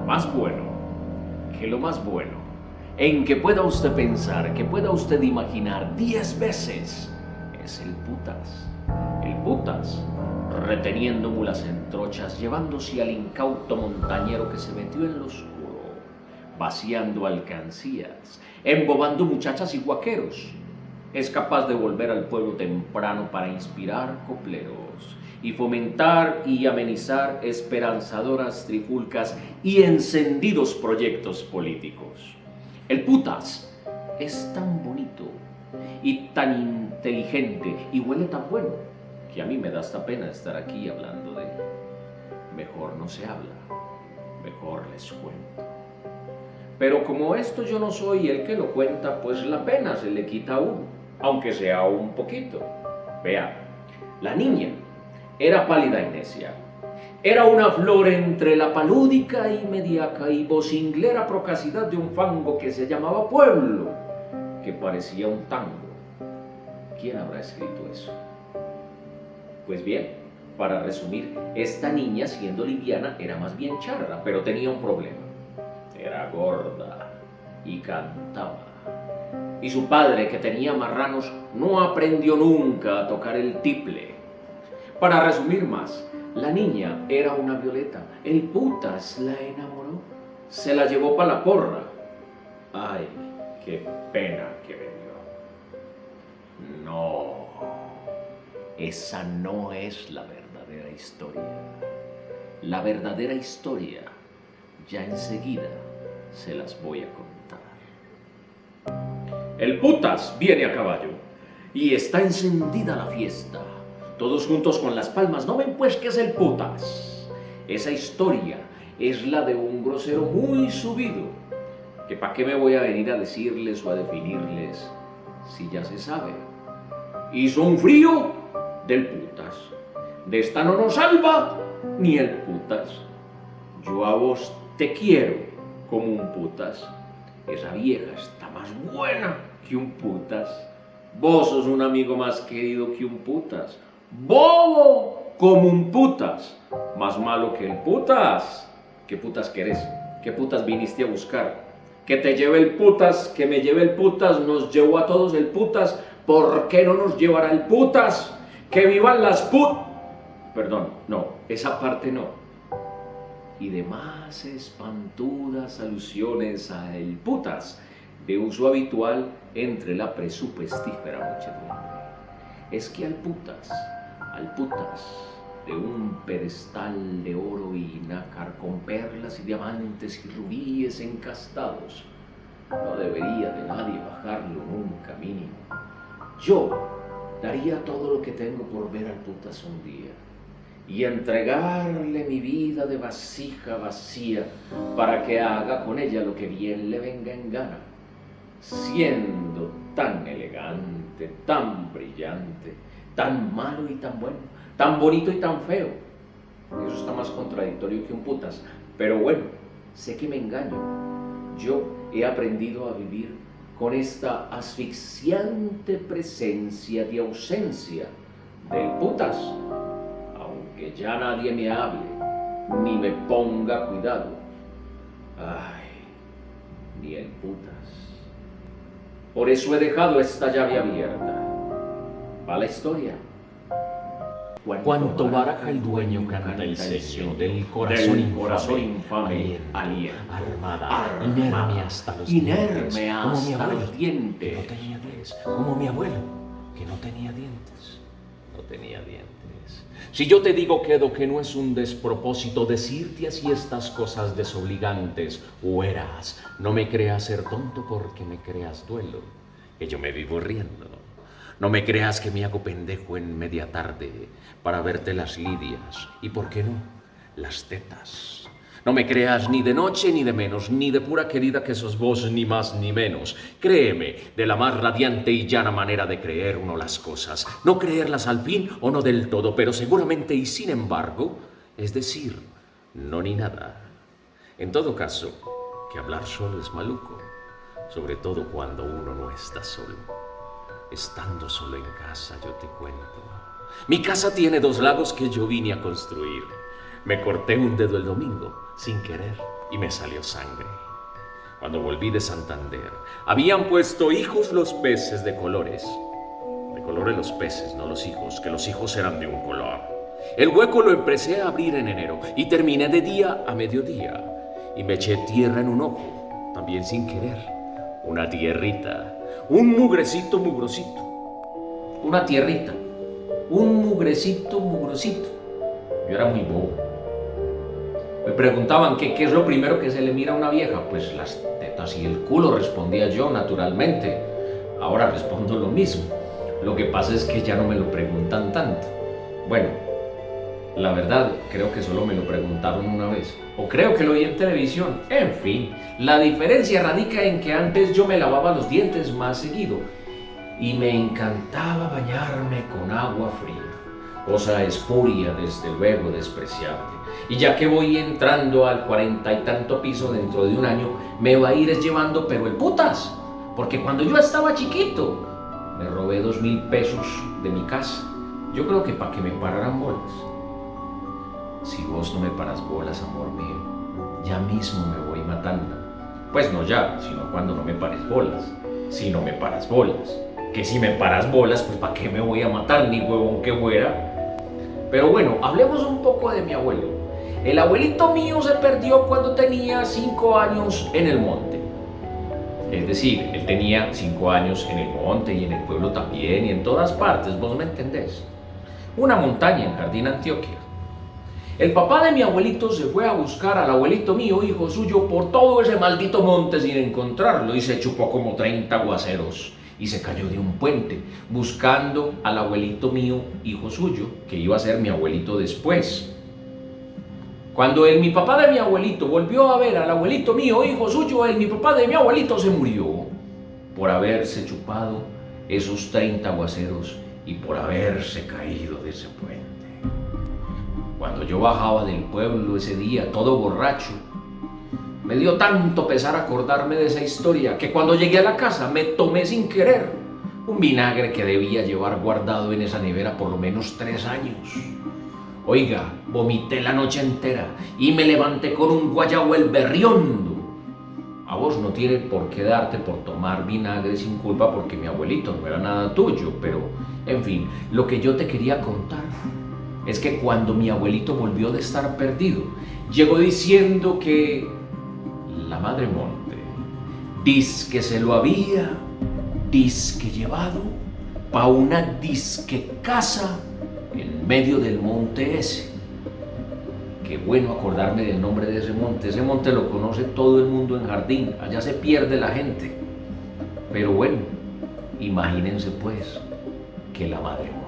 más bueno que lo más bueno, en que pueda usted pensar, que pueda usted imaginar 10 veces, es el putas. El putas, reteniendo mulas en trochas, llevándose al incauto montañero que se metió en lo oscuro, vaciando alcancías, embobando muchachas y guaqueros. Es capaz de volver al pueblo temprano para inspirar copleros y fomentar y amenizar esperanzadoras trifulcas y encendidos proyectos políticos. El putas es tan bonito y tan inteligente y huele tan bueno que a mí me da hasta pena estar aquí hablando de él. Mejor no se habla, mejor les cuento. Pero como esto yo no soy el que lo cuenta, pues la pena se le quita a uno, aunque sea un poquito. Vea, la niña era pálida y necia. Era una flor entre la palúdica y mediaca y vocinglera procacidad de un fango que se llamaba pueblo, que parecía un tango. ¿Quién habrá escrito eso? Pues bien, para resumir, esta niña, siendo liviana, era más bien charra, pero tenía un problema. Era gorda y cantaba. Y su padre, que tenía marranos, no aprendió nunca a tocar el tiple. Para resumir más, la niña era una violeta. El putas la enamoró. Se la llevó para la porra. Ay, qué pena que me dio. No, esa no es la verdadera historia. La verdadera historia, ya enseguida se las voy a contar. El putas viene a caballo y está encendida la fiesta. Todos juntos con las palmas. ¿No ven pues qué es el putas? Esa historia es la de un grosero muy subido, que para qué me voy a venir a decirles o a definirles si ya se sabe. Hizo un frío del putas. De esta no nos salva ni el putas. Yo a vos te quiero como un putas. Esa vieja está más buena que un putas. Vos sos un amigo más querido que un putas. Bobo como un putas, más malo que el putas. ¿Qué putas querés? ¿Qué putas viniste a buscar? Que te lleve el putas, que me lleve el putas, nos llevó a todos el putas. ¿Por qué no nos llevará el putas? Que vivan las Perdón, no, esa parte no. Y demás espantudas alusiones a el putas, de uso habitual entre la presupestífera muchedumbre. Es que al putas, de un pedestal de oro y nácar con perlas y diamantes y rubíes encastados, no debería de nadie bajarlo nunca mínimo. Yo daría todo lo que tengo por ver al putas un día y entregarle mi vida de vasija vacía para que haga con ella lo que bien le venga en gana, siendo tan elegante, tan brillante, tan malo y tan bueno, tan bonito y tan feo. Eso está más contradictorio que un putas, pero bueno, sé que me engaño. Yo he aprendido a vivir con esta asfixiante presencia de ausencia del putas, aunque ya nadie me hable ni me ponga cuidado. Ay, ni el putas. Por eso he dejado esta llave abierta. Va la historia. Cuanto baraja el dueño canta el señor del corazón infame, aliento, armada, inerme hasta los dientes, como mi abuelo, que no tenía dientes, como mi abuelo, que no tenía dientes, no tenía dientes. Si yo te digo, quedo, que no es un despropósito decirte así estas cosas desobligantes, hueras, no me creas ser tonto porque me creas duelo, que yo me vivo riendo. No me creas que me hago pendejo en media tarde para verte las lidias y, ¿por qué no?, las tetas. No me creas ni de noche ni de menos, ni de pura querida que sos vos, ni más ni menos. Créeme, de la más radiante y llana manera de creer uno las cosas. No creerlas al fin o no del todo, pero seguramente y sin embargo, es decir, no ni nada. En todo caso, que hablar solo es maluco, sobre todo cuando uno no está solo. Estando solo en casa, yo te cuento. Mi casa tiene 2 lagos que yo vine a construir. Me corté un dedo el domingo, sin querer, y me salió sangre. Cuando volví de Santander, habían puesto hijos los peces de colores. De colores los peces, no los hijos, que los hijos eran de un color. El hueco lo empecé a abrir en enero y terminé de día a mediodía. Y me eché tierra en un ojo, también sin querer. Una tierrita, un mugrecito mugrosito. Una tierrita, un mugrecito mugrosito. Yo era muy bobo. Me preguntaban qué es lo primero que se le mira a una vieja. Pues las tetas y el culo, respondía yo naturalmente. Ahora respondo lo mismo. Lo que pasa es que ya no me lo preguntan tanto. Bueno, la verdad, creo que solo me lo preguntaron una vez. O creo que lo vi en televisión. En fin, la diferencia radica en que antes yo me lavaba los dientes más seguido. Y me encantaba bañarme con agua fría. Cosa espuria, desde luego, despreciable. Y ya que voy entrando al 40 y tanto piso dentro de un año, me va a ir llevando pero el putas. Porque cuando yo estaba chiquito, me robé 2.000 pesos de mi casa. Yo creo que para que me pararan bolas. Si vos no me paras bolas, amor mío, ya mismo me voy matando. Pues no ya, sino cuando no me pares bolas. Si no me paras bolas. Que si me paras bolas, pues ¿para qué me voy a matar? Ni huevón que fuera. Pero bueno, hablemos un poco de mi abuelo. El abuelito mío se perdió cuando tenía 5 años en el monte. Es decir, él tenía 5 años en el monte y en el pueblo también y en todas partes, vos me entendés. Una montaña en Jardín, Antioquia. El papá de mi abuelito se fue a buscar al abuelito mío, hijo suyo, por todo ese maldito monte sin encontrarlo y se chupó como 30 aguaceros. Y se cayó de un puente, buscando al abuelito mío, hijo suyo, que iba a ser mi abuelito después. Cuando mi papá de mi abuelito volvió a ver al abuelito mío, hijo suyo, mi papá de mi abuelito se murió por haberse chupado esos 30 aguaceros y por haberse caído de ese puente. Cuando yo bajaba del pueblo ese día, todo borracho, me dio tanto pesar acordarme de esa historia que cuando llegué a la casa me tomé sin querer un vinagre que debía llevar guardado en esa nevera por lo menos 3 años. Oiga, vomité la noche entera y me levanté con un guayahuel berriondo. A vos no tiene por qué darte por tomar vinagre sin culpa porque mi abuelito no era nada tuyo, pero en fin, lo que yo te quería contar es que cuando mi abuelito volvió de estar perdido, llegó diciendo que la madre monte, dizque se lo había, dizque llevado pa' una disque casa en medio del monte ese. Qué bueno acordarme del nombre de ese monte. Ese monte lo conoce todo el mundo en Jardín, allá se pierde la gente. Pero bueno, imagínense pues que la madre monte.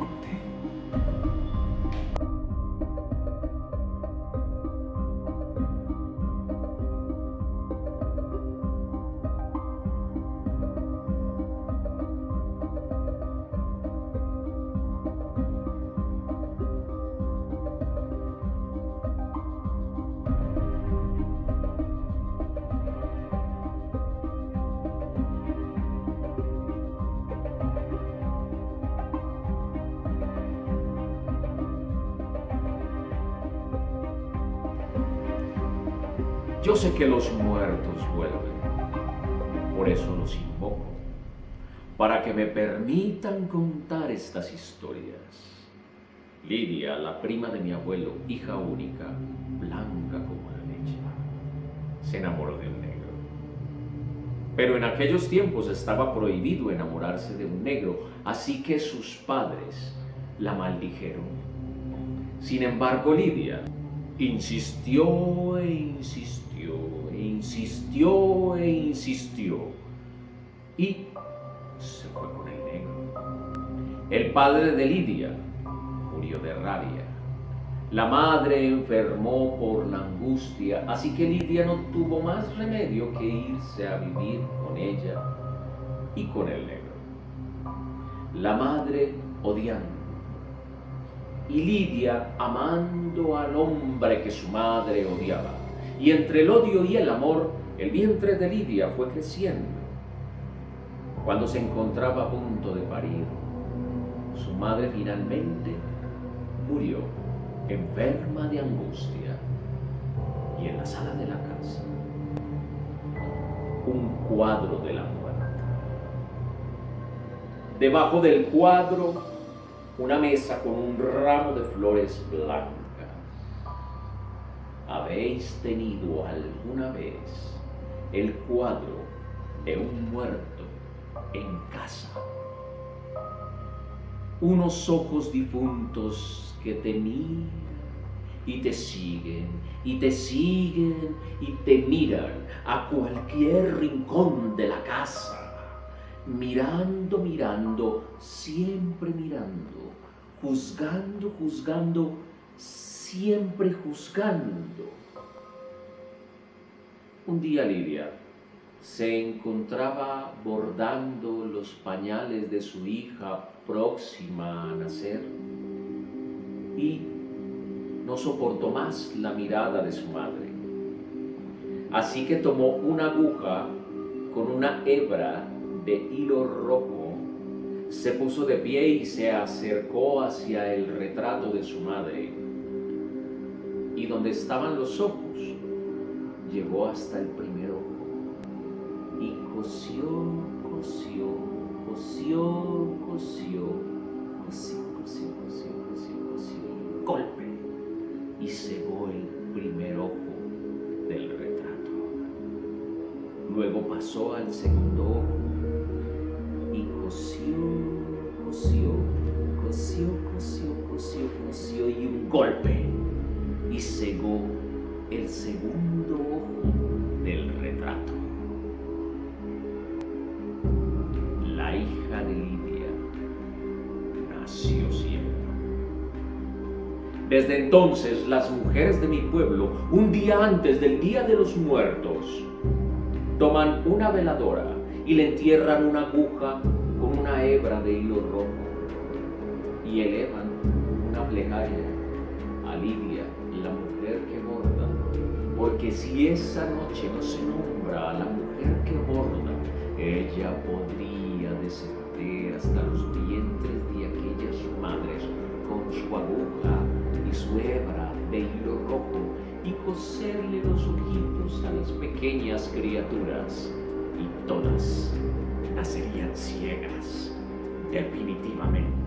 Yo sé que los muertos vuelven, por eso los invoco, para que me permitan contar estas historias. Lidia, la prima de mi abuelo, hija única, blanca como la leche, se enamoró de un negro. Pero en aquellos tiempos estaba prohibido enamorarse de un negro, así que sus padres la maldijeron. Sin embargo, Lidia insistió e insistió e insistió e insistió y se fue con el negro. El padre de Lidia murió de rabia. La madre enfermó por la angustia, así que Lidia no tuvo más remedio que irse a vivir con ella y con el negro. La madre odiando y Lidia amando al hombre que su madre odiaba. Y entre el odio y el amor, el vientre de Lidia fue creciendo. Cuando se encontraba a punto de parir, su madre finalmente murió enferma de angustia, y en la sala de la casa, un cuadro de la muerte. Debajo del cuadro, una mesa con un ramo de flores blancas. ¿Habéis tenido alguna vez el cuadro de un muerto en casa? Unos ojos difuntos que te miran y te siguen, y te siguen, y te miran a cualquier rincón de la casa, mirando, mirando, siempre mirando, juzgando, juzgando, siempre juzgando. Un día Lidia se encontraba bordando los pañales de su hija próxima a nacer y no soportó más la mirada de su madre. Así que tomó una aguja con una hebra de hilo rojo, se puso de pie y se acercó hacia el retrato de su madre. Y donde estaban los ojos, llegó hasta el primer ojo y cosió, cosió, cosió, cosió, cosió, cosió, cosió, cosió, cosió, y golpe, y cegó el primer ojo del retrato. Luego pasó al segundo ojo y cosió, cosió, cosió, cosió, cosió, cosió, y un golpe, y cegó el segundo ojo del retrato. La hija de Lidia nació ciega. Desde entonces, las mujeres de mi pueblo, un día antes del Día de los Muertos, toman una veladora y le entierran una aguja con una hebra de hilo rojo y elevan una plegaria a Lidia, la mujer que borda, porque si esa noche no se nombra a la mujer que borda, ella podría descender hasta los vientres de aquellas madres con su aguja y su hebra de hilo rojo y coserle los ojitos a las pequeñas criaturas, y todas nacerían ciegas, definitivamente.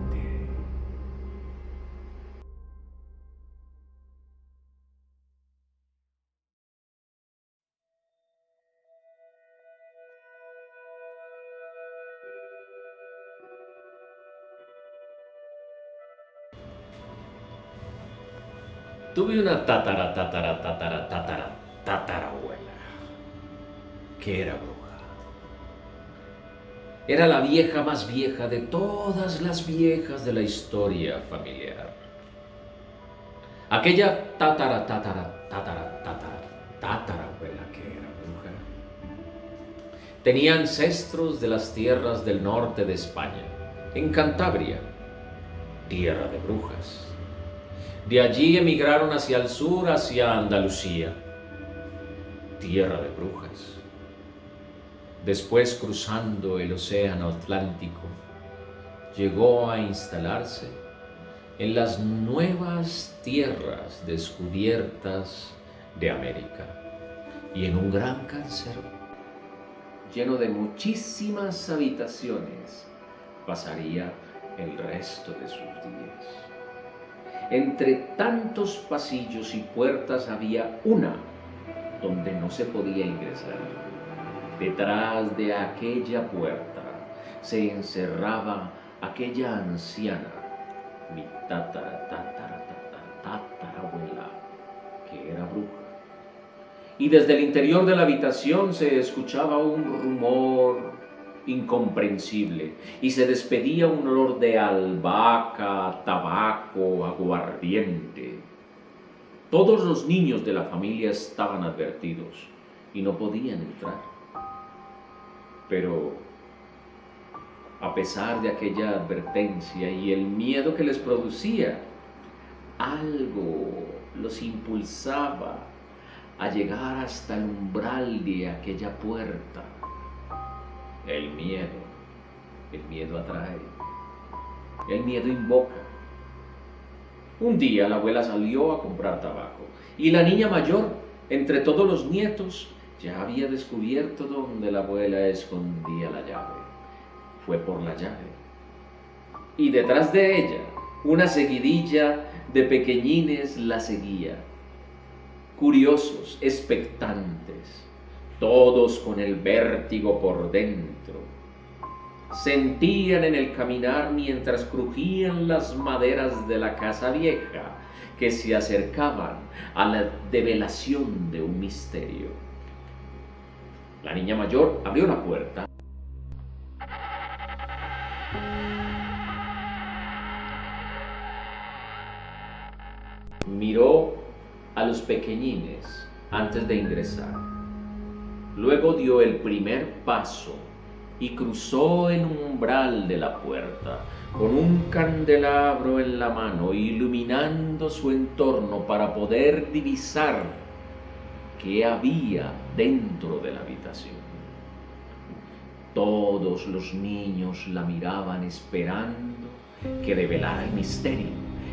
Tuve una tatarabuela que era bruja. Era la vieja más vieja de todas las viejas de la historia familiar. Aquella tatarabuela que era bruja tenía ancestros de las tierras del norte de España, en Cantabria, tierra de brujas. De allí emigraron hacia el sur, hacia Andalucía, tierra de brujas. Después, cruzando el océano Atlántico, llegó a instalarse en las nuevas tierras descubiertas de América y en un gran cancerro lleno de muchísimas habitaciones pasaría el resto de sus días. Entre tantos pasillos y puertas había una donde no se podía ingresar. Detrás de aquella puerta se encerraba aquella anciana, mi tatarabuela, que era bruja. Y desde el interior de la habitación se escuchaba un rumor incomprensible y se despedía un olor de albahaca, tabaco, aguardiente. Todos los niños de la familia estaban advertidos y no podían entrar. Pero a pesar de aquella advertencia y el miedo que les producía, algo los impulsaba a llegar hasta el umbral de aquella puerta. El miedo atrae, el miedo invoca. Un día la abuela salió a comprar tabaco y la niña mayor, entre todos los nietos, ya había descubierto dónde la abuela escondía la llave. Fue por la llave. Y detrás de ella, una seguidilla de pequeñines la seguía, curiosos, expectantes, todos con el vértigo por dentro. Sentían en el caminar mientras crujían las maderas de la casa vieja que se acercaban a la develación de un misterio. La niña mayor abrió la puerta. Miró a los pequeñines antes de ingresar. Luego dio el primer paso y cruzó el umbral de la puerta con un candelabro en la mano, iluminando su entorno para poder divisar qué había dentro de la habitación. Todos los niños la miraban esperando que develara el misterio.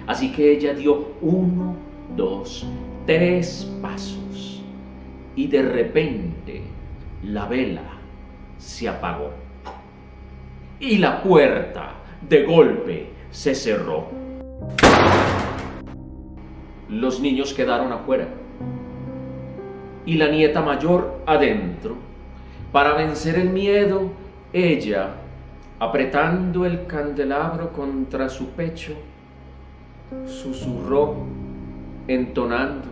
Así que ella dio 1, 2, 3 pasos y de repente la vela se apagó y la puerta de golpe se cerró. Los niños quedaron afuera y la nieta mayor adentro. Para vencer el miedo, ella, apretando el candelabro contra su pecho, susurró, entonando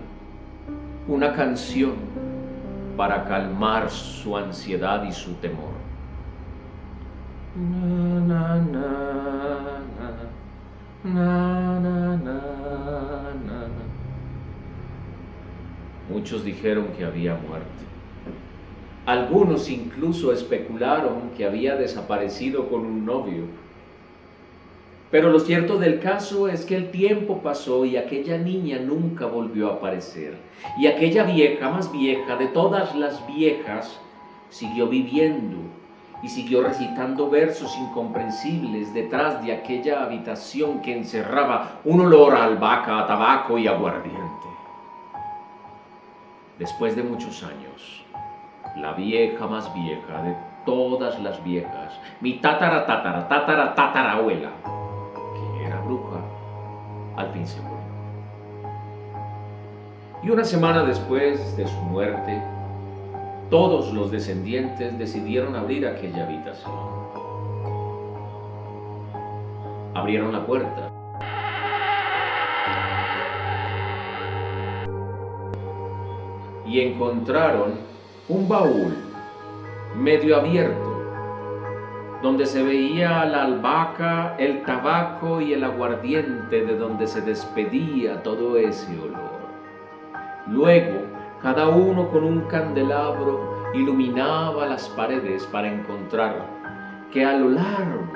una canción para calmar su ansiedad y su temor. Na, na, na, na, na, na, na. Muchos dijeron que había muerto. Algunos incluso especularon que había desaparecido con un novio. Pero lo cierto del caso es que el tiempo pasó y aquella niña nunca volvió a aparecer. Y aquella vieja, más vieja de todas las viejas, siguió viviendo y siguió recitando versos incomprensibles detrás de aquella habitación que encerraba un olor a albahaca, a tabaco y aguardiente. Después de muchos años, la vieja más vieja de todas las viejas, mi tatarabuela, que era bruja, al fin se murió. Y una semana después de su muerte, todos los descendientes decidieron abrir aquella habitación. Abrieron la puerta. Y encontraron un baúl medio abierto, donde se veía la albahaca, el tabaco y el aguardiente de donde se despedía todo ese olor. Luego, cada uno con un candelabro iluminaba las paredes para encontrar que a lo largo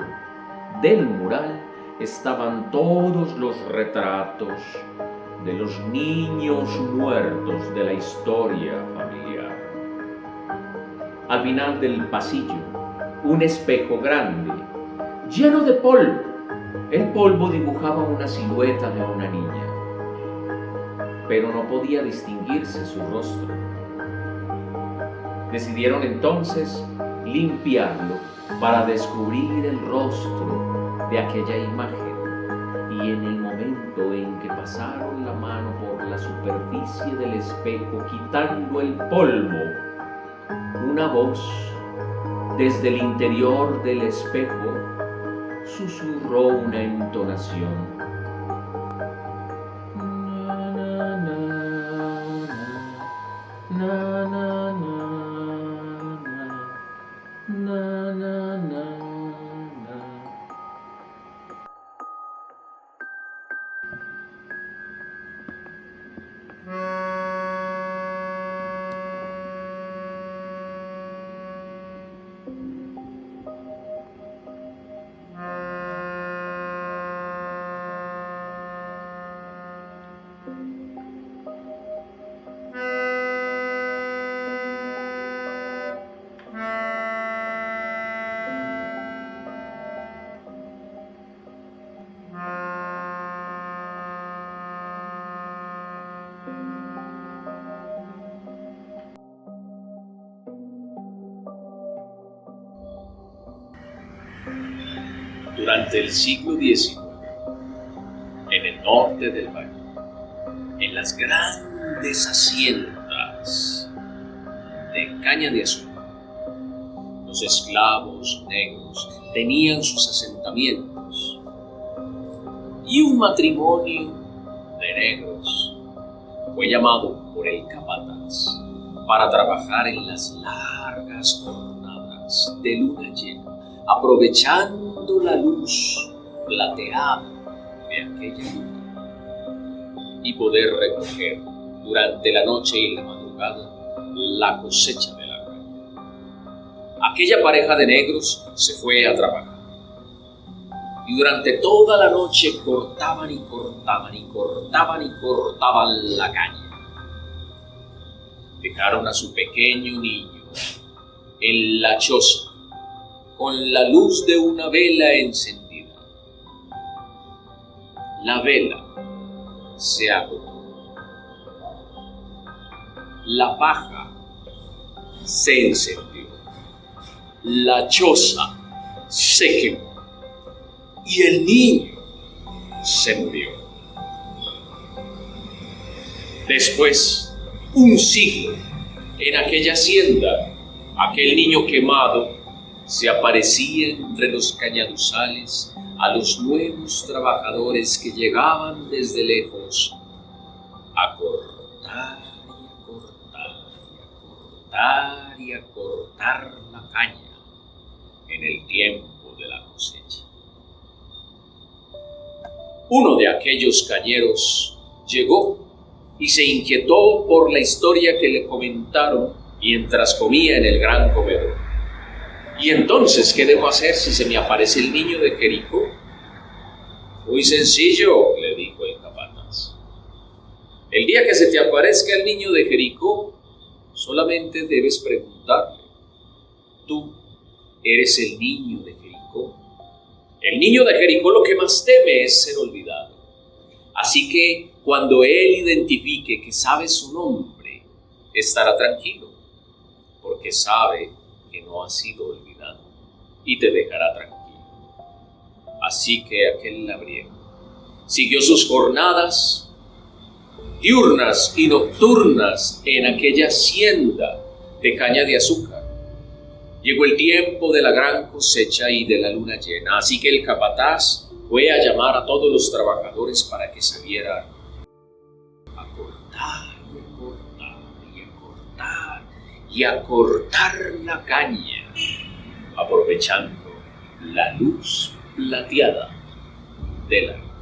del mural estaban todos los retratos de los niños muertos de la historia familiar. Al final del pasillo, un espejo grande, lleno de polvo. El polvo dibujaba una silueta de una niña, pero no podía distinguirse su rostro. Decidieron entonces limpiarlo para descubrir el rostro de aquella imagen. Y en el momento en que pasaron la mano por la superficie del espejo, quitando el polvo, una voz desde el interior del espejo susurró una entonación. Na, na, na, na, na, na, na. Durante el siglo XIX, en el norte del país, en las grandes haciendas de caña de azúcar, los esclavos negros tenían sus asentamientos y un matrimonio de negros fue llamado por el capataz para trabajar en las largas jornadas de luna llena, aprovechando la luz plateada de aquella luna y poder recoger durante la noche y la madrugada la cosecha de la caña. Aquella pareja de negros se fue a trabajar y durante toda la noche cortaban y cortaban y cortaban y cortaban la caña. Dejaron a su pequeño niño en la choza con la luz de una vela encendida. La vela se agotó. La paja se encendió. La choza se quemó. Y el niño se murió. Después, un siglo, en aquella hacienda, aquel niño quemado se aparecía entre los cañaduzales a los nuevos trabajadores que llegaban desde lejos a cortar y a cortar y a cortar y a cortar la caña en el tiempo de la cosecha. Uno de aquellos cañeros llegó y se inquietó por la historia que le comentaron mientras comía en el gran comedor. ¿Y entonces qué debo hacer si se me aparece el niño de Jericó? Muy sencillo, le dijo el capataz. El día que se te aparezca el niño de Jericó, solamente debes preguntarle: ¿tú eres el niño de Jericó? El niño de Jericó lo que más teme es ser olvidado. Así que cuando él identifique que sabe su nombre, estará tranquilo, porque sabe que no ha sido olvidado y te dejará tranquilo. Así que aquel labriego siguió sus jornadas diurnas y nocturnas en aquella hacienda de caña de azúcar. Llegó el tiempo de la gran cosecha y de la luna llena, así que el capataz fue a llamar a todos los trabajadores para que salieran a cortar y a cortar y a cortar y a cortar la caña, aprovechando la luz plateada de la luna.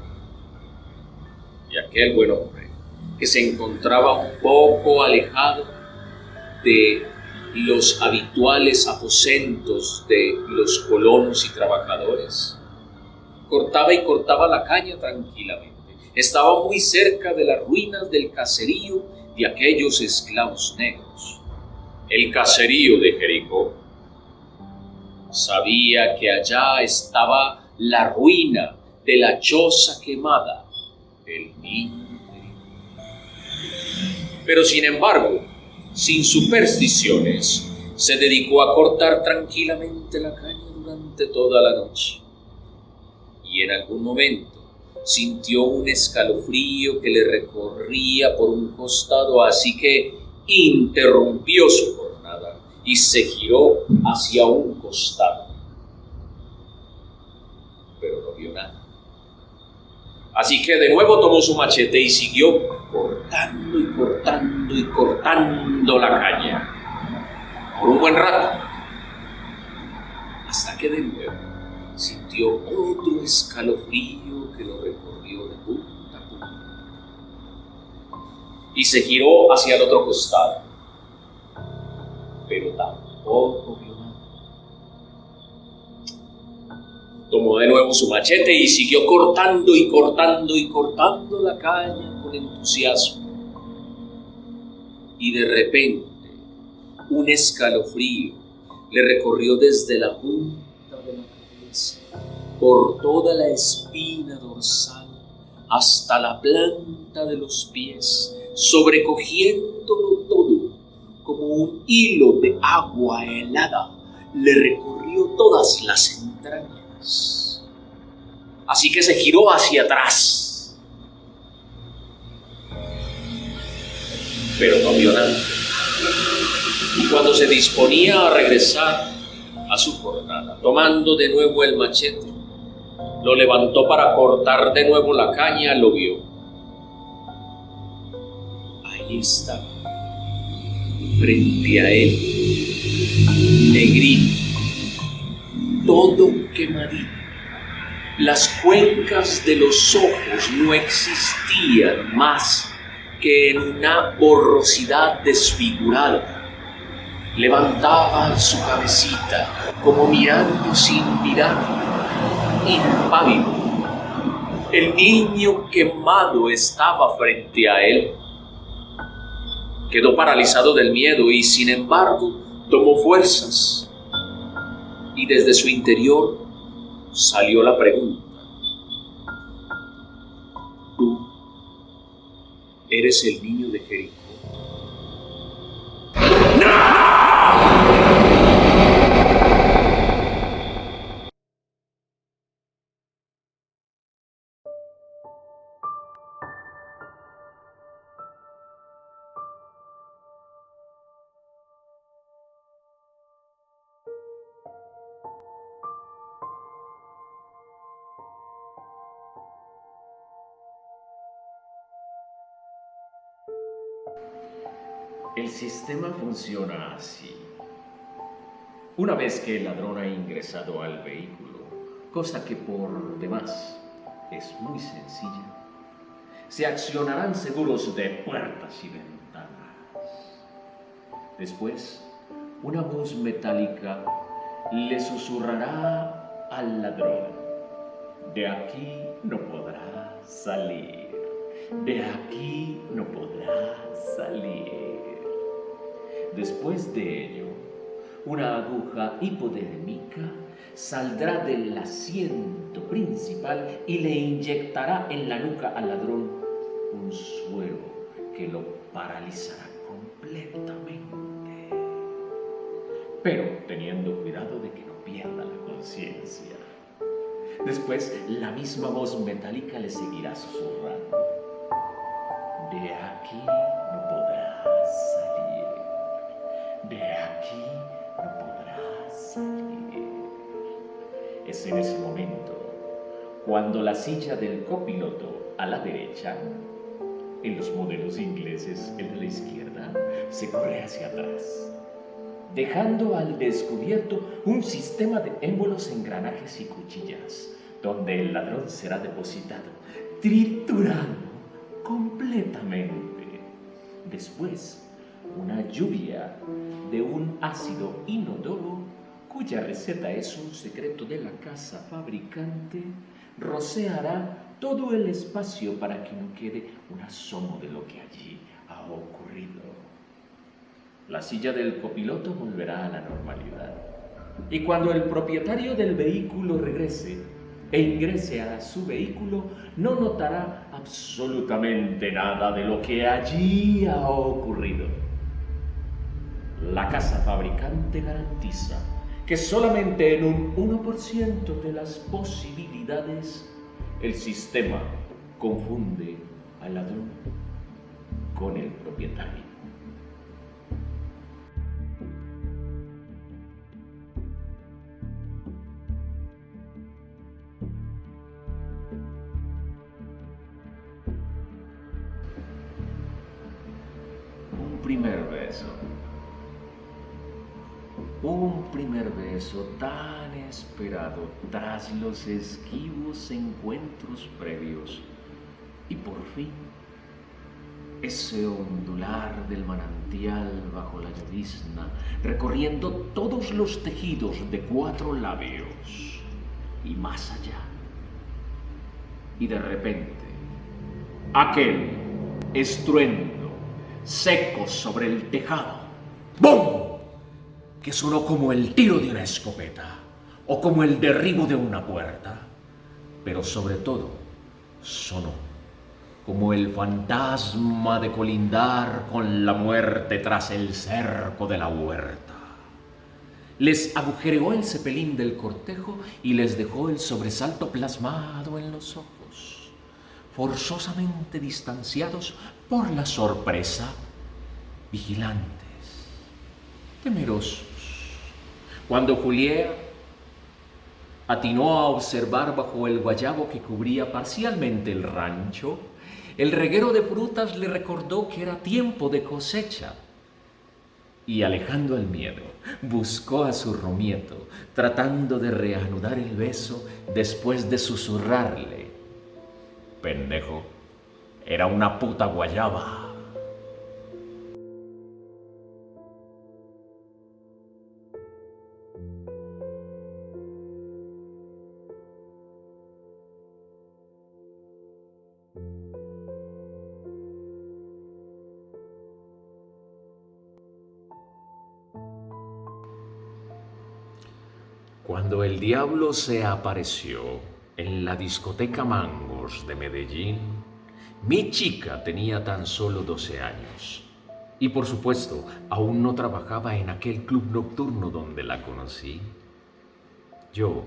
Y aquel buen hombre, que se encontraba un poco alejado de los habituales aposentos de los colonos y trabajadores, cortaba y cortaba la caña tranquilamente. Estaba muy cerca de las ruinas del caserío de aquellos esclavos negros. El caserío de Jericó. Sabía que allá estaba la ruina de la choza quemada del niño Jericó. Pero sin embargo, sin supersticiones, se dedicó a cortar tranquilamente la caña durante toda la noche. Y en algún momento sintió un escalofrío que le recorría por un costado, así que interrumpió su jornada y se giró hacia un costado. Pero no vio nada. Así que de nuevo tomó su machete y siguió cortando y cortando y cortando la caña por un buen rato, hasta que de nuevo sintió otro escalofrío que lo recorrió de punta a punta y se giró hacia el otro costado, pero tampoco vio nada. Tomó de nuevo su machete y siguió cortando y cortando y cortando la caña con entusiasmo. Y de repente, un escalofrío le recorrió desde la punta de la cabeza, por toda la espina dorsal, hasta la planta de los pies, sobrecogiéndolo todo, como un hilo de agua helada, le recorrió todas las entrañas. así que se giró hacia atrás. Pero no vio nada. Y cuando se disponía a regresar a su jornada, tomando de nuevo el machete, lo levantó para cortar de nuevo la caña, lo vio. Ahí estaba, frente a él, negrito, todo quemadito. Las cuencas de los ojos no existían más que en una borrosidad desfigurada. Levantaba su cabecita como mirando sin mirar, impávido. El niño quemado estaba frente a él. Quedó paralizado del miedo y, sin embargo, tomó fuerzas. Y desde su interior salió la pregunta: ¿tú eres el niño de Jericó? El sistema funciona así. Una vez que el ladrón ha ingresado al vehículo, cosa que por demás es muy sencilla, se accionarán seguros de puertas y ventanas. Después, una voz metálica le susurrará al ladrón: de aquí no podrá salir, de aquí no podrá salir. Después de ello, una aguja hipodérmica saldrá del asiento principal y le inyectará en la nuca al ladrón un suero que lo paralizará completamente, pero teniendo cuidado de que no pierda la conciencia. Después, la misma voz metálica le seguirá susurrando: de aquí no podrá salir, de aquí no podrá salir. Es en ese momento cuando la silla del copiloto a la derecha, en los modelos ingleses el de la izquierda, se corre hacia atrás, dejando al descubierto un sistema de émbolos, engranajes y cuchillas, donde el ladrón será depositado, triturado completamente. Después, una lluvia de un ácido inodoro, cuya receta es un secreto de la casa fabricante, roceará todo el espacio para que no quede un asomo de lo que allí ha ocurrido. La silla del copiloto volverá a la normalidad, y cuando el propietario del vehículo regrese e ingrese a su vehículo, no notará absolutamente nada de lo que allí ha ocurrido. La casa fabricante garantiza que solamente en un 1% de las posibilidades el sistema confunde al ladrón con el propietario. Un primer beso tan esperado tras los esquivos encuentros previos, y por fin ese ondular del manantial bajo la llovizna, recorriendo todos los tejidos de 4 labios y más allá. Y de repente, aquel estruendo seco sobre el tejado, ¡bum!, que sonó como el tiro de una escopeta o como el derribo de una puerta, pero sobre todo sonó como el fantasma de colindar con la muerte tras el cerco de la huerta. Les agujereó el cepelín del cortejo y les dejó el sobresalto plasmado en los ojos, forzosamente distanciados por la sorpresa, vigilantes, temerosos. Cuando Julieta atinó a observar bajo el guayabo que cubría parcialmente el rancho, el reguero de frutas le recordó que era tiempo de cosecha. Y alejando el miedo, buscó a su Romieto, tratando de reanudar el beso después de susurrarle: pendejo, era una puta guayaba. Cuando el diablo se apareció en la discoteca Mangos de Medellín, mi chica tenía tan solo 12 años. Y por supuesto, aún no trabajaba en aquel club nocturno donde la conocí. Yo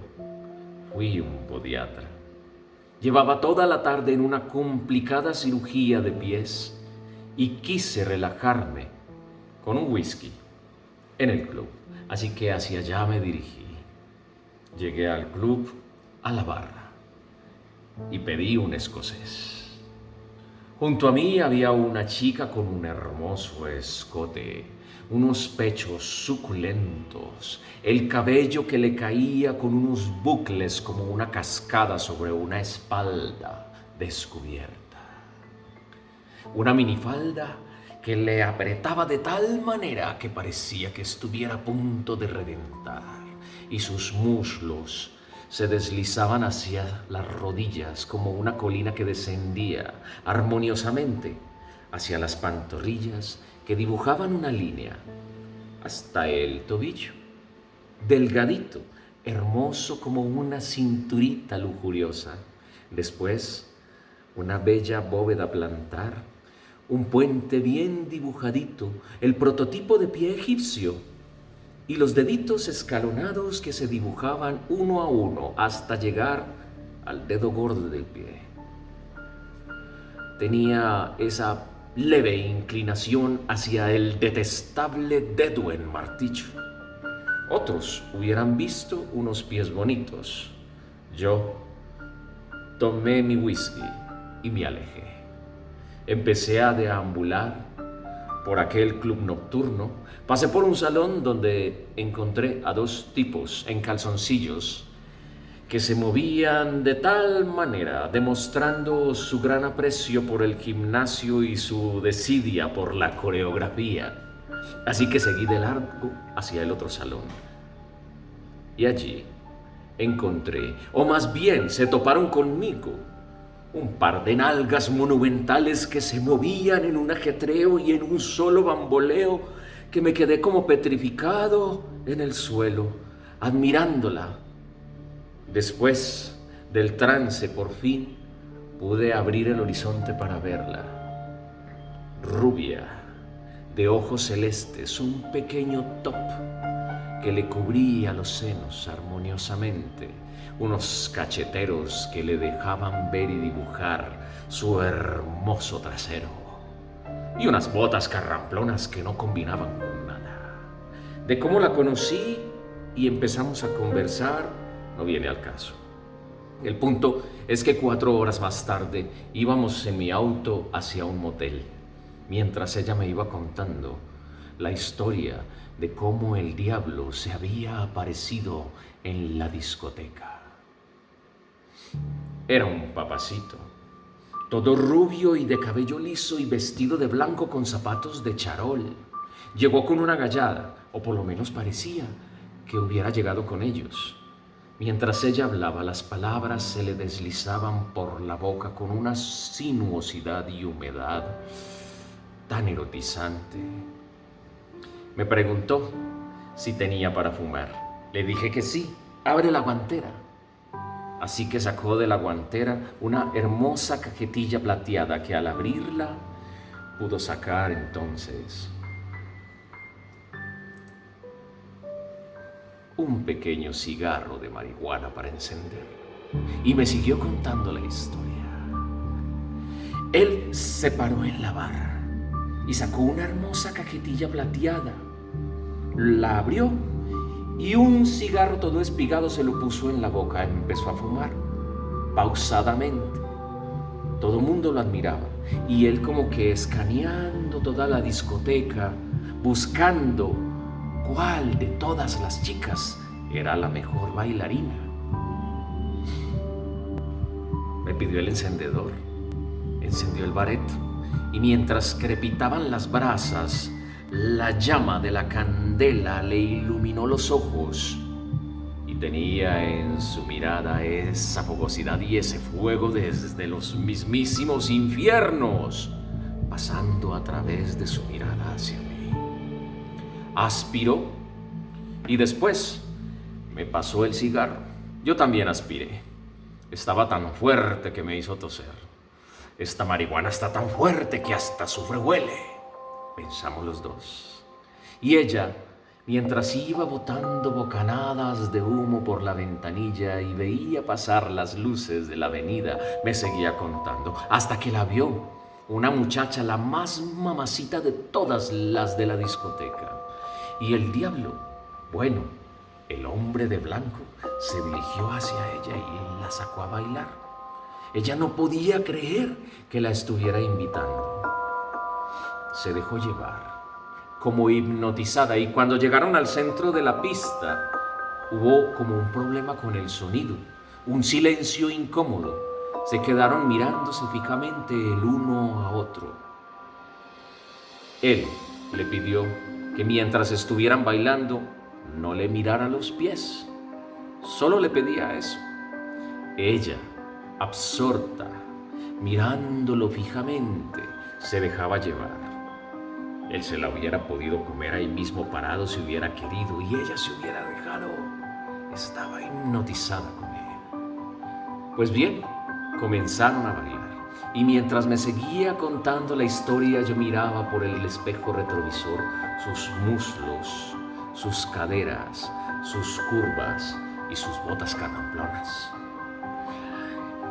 fui un podiatra. Llevaba toda la tarde en una complicada cirugía de pies y quise relajarme con un whisky en el club, así que hacia allá me dirigí. Llegué al club, a la barra, y pedí un escocés. Junto a mí había una chica con un hermoso escote, unos pechos suculentos, el cabello que le caía con unos bucles como una cascada sobre una espalda descubierta. Una minifalda que le apretaba de tal manera que parecía que estuviera a punto de reventar, y sus muslos se deslizaban hacia las rodillas como una colina que descendía armoniosamente hacia las pantorrillas que dibujaban una línea hasta el tobillo, delgadito, hermoso como una cinturita lujuriosa. Después, una bella bóveda plantar, un puente bien dibujadito, el prototipo de pie egipcio, y los deditos escalonados que se dibujaban uno a uno hasta llegar al dedo gordo del pie. Tenía esa leve inclinación hacia el detestable dedo en martillo. Otros hubieran visto unos pies bonitos. Yo tomé mi whisky y me alejé. Empecé a deambular por aquel club nocturno. Pasé por un salón donde encontré a dos tipos en calzoncillos que se movían de tal manera, demostrando su gran aprecio por el gimnasio y su desidia por la coreografía. Así que seguí de largo hacia el otro salón. Y allí encontré, o más bien se toparon conmigo, un par de nalgas monumentales que se movían en un ajetreo y en un solo bamboleo que me quedé como petrificado en el suelo, admirándola. Después del trance, por fin, pude abrir el horizonte para verla. Rubia, de ojos celestes, un pequeño top que le cubría los senos armoniosamente, unos cacheteros que le dejaban ver y dibujar su hermoso trasero, y unas botas carramplonas que no combinaban con nada. De cómo la conocí y empezamos a conversar no viene al caso. El punto es que 4 horas más tarde íbamos en mi auto hacia un motel, mientras ella me iba contando la historia de cómo el diablo se había aparecido en la discoteca. Era un papacito, todo rubio y de cabello liso y vestido de blanco con zapatos de charol. Llegó con una gallada, o por lo menos parecía que hubiera llegado con ellos. Mientras ella hablaba, las palabras se le deslizaban por la boca con una sinuosidad y humedad tan erotizante. Me preguntó si tenía para fumar. Le dije que sí. Abre la guantera. Así que sacó de la guantera una hermosa cajetilla plateada que al abrirla pudo sacar entonces un pequeño cigarro de marihuana para encender y me siguió contando la historia. Él se paró en la barra y sacó una hermosa cajetilla plateada. La abrió y un cigarro todo espigado se lo puso en la boca. Empezó a fumar pausadamente. Todo el mundo lo admiraba y él como que escaneando toda la discoteca, buscando cuál de todas las chicas era la mejor bailarina. Me pidió el encendedor, encendió el bareto y mientras crepitaban las brasas, la llama de la candela le iluminó los ojos y tenía en su mirada esa fogosidad y ese fuego desde los mismísimos infiernos, pasando a través de su mirada hacia mí. Aspiró y después me pasó el cigarro. Yo también aspiré. Estaba tan fuerte que me hizo toser. Esta marihuana está tan fuerte que hasta azufre huele, pensamos los dos. Y ella, mientras iba botando bocanadas de humo por la ventanilla y veía pasar las luces de la avenida, me seguía contando, hasta que la vio una muchacha, la más mamacita de todas las de la discoteca. Y el diablo, bueno, el hombre de blanco, se dirigió hacia ella y la sacó a bailar. Ella no podía creer que la estuviera invitando. Se dejó llevar, como hipnotizada, y cuando llegaron al centro de la pista, hubo como un problema con el sonido, un silencio incómodo. Se quedaron mirándose fijamente el uno a otro. Él le pidió que mientras estuvieran bailando, no le mirara los pies. Solo le pedía eso. Ella, absorta, mirándolo fijamente, se dejaba llevar. Él se la hubiera podido comer ahí mismo parado si hubiera querido, y ella se hubiera dejado. Estaba hipnotizada con él. Pues bien, comenzaron a bailar, y mientras me seguía contando la historia, yo miraba por el espejo retrovisor sus muslos, sus caderas, sus curvas y sus botas carramplonas.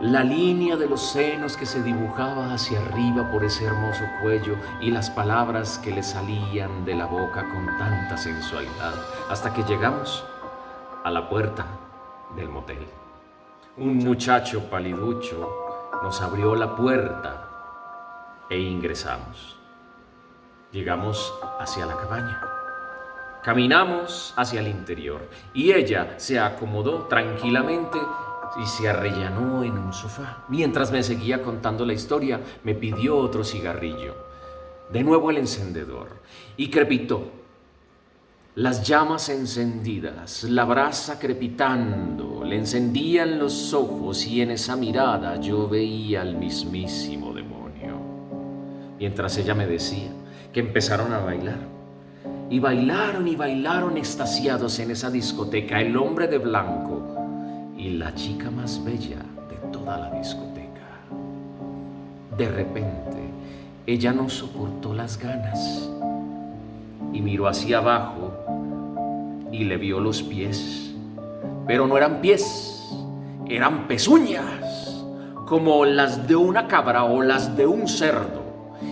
La línea de los senos que se dibujaba hacia arriba por ese hermoso cuello y las palabras que le salían de la boca con tanta sensualidad, hasta que llegamos a la puerta del motel. Un muchacho paliducho nos abrió la puerta e ingresamos. Llegamos hacia la cabaña. Caminamos hacia el interior y ella se acomodó tranquilamente y se arrellanó en un sofá. Mientras me seguía contando la historia, me pidió otro cigarrillo. De nuevo el encendedor y crepitó. Las llamas encendidas, la brasa crepitando, le encendían los ojos y en esa mirada yo veía al mismísimo demonio. Mientras ella me decía que empezaron a bailar. Y bailaron extasiados en esa discoteca, el hombre de blanco y la chica más bella de toda la discoteca. De repente, ella no soportó las ganas y miró hacia abajo y le vio los pies. Pero no eran pies, eran pezuñas, como las de una cabra o las de un cerdo.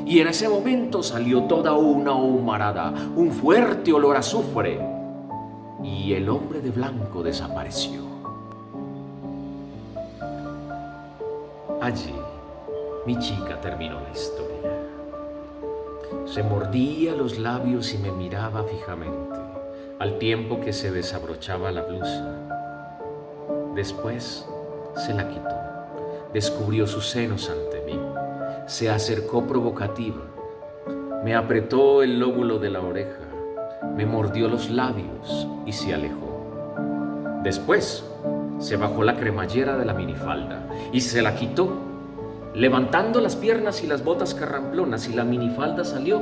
Y en ese momento salió toda una humarada, un fuerte olor a azufre, y el hombre de blanco desapareció. Allí, mi chica terminó la historia. Se mordía los labios y me miraba fijamente, al tiempo que se desabrochaba la blusa. Después se la quitó, descubrió sus senos ante mí. Se acercó provocativa, me apretó el lóbulo de la oreja, me mordió los labios y se alejó. Después se bajó la cremallera de la minifalda y se la quitó, levantando las piernas y las botas carramplonas, y la minifalda salió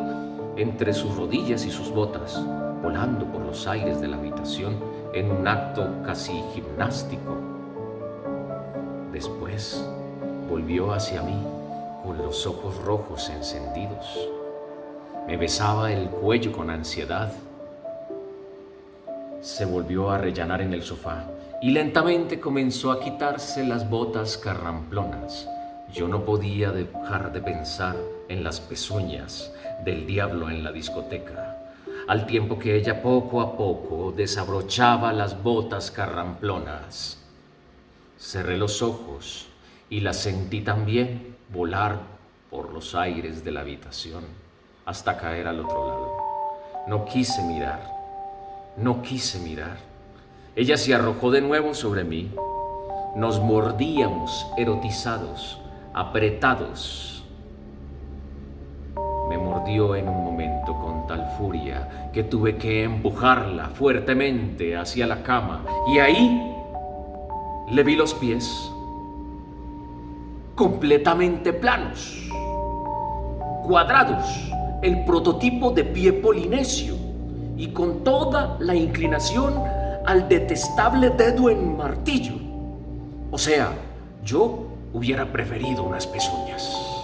entre sus rodillas y sus botas, volando por los aires de la habitación en un acto casi gimnástico. Después volvió hacia mí con los ojos rojos encendidos. Me besaba el cuello con ansiedad Se volvió a arrellanar en el sofá y lentamente comenzó a quitarse las botas carramplonas. Yo no podía dejar de pensar en las pezuñas del diablo en la discoteca, al tiempo que ella poco a poco desabrochaba las botas carramplonas. Cerré los ojos y la sentí también volar por los aires de la habitación hasta caer al otro lado. No quise mirar. Ella se arrojó de nuevo sobre mí. Nos mordíamos erotizados, apretados. Me mordió en un momento con tal furia que tuve que empujarla fuertemente hacia la cama y ahí le vi los pies completamente planos, cuadrados, el prototipo de pie polinesio y con toda la inclinación al detestable dedo en martillo. O sea, yo hubiera preferido unas pezuñas.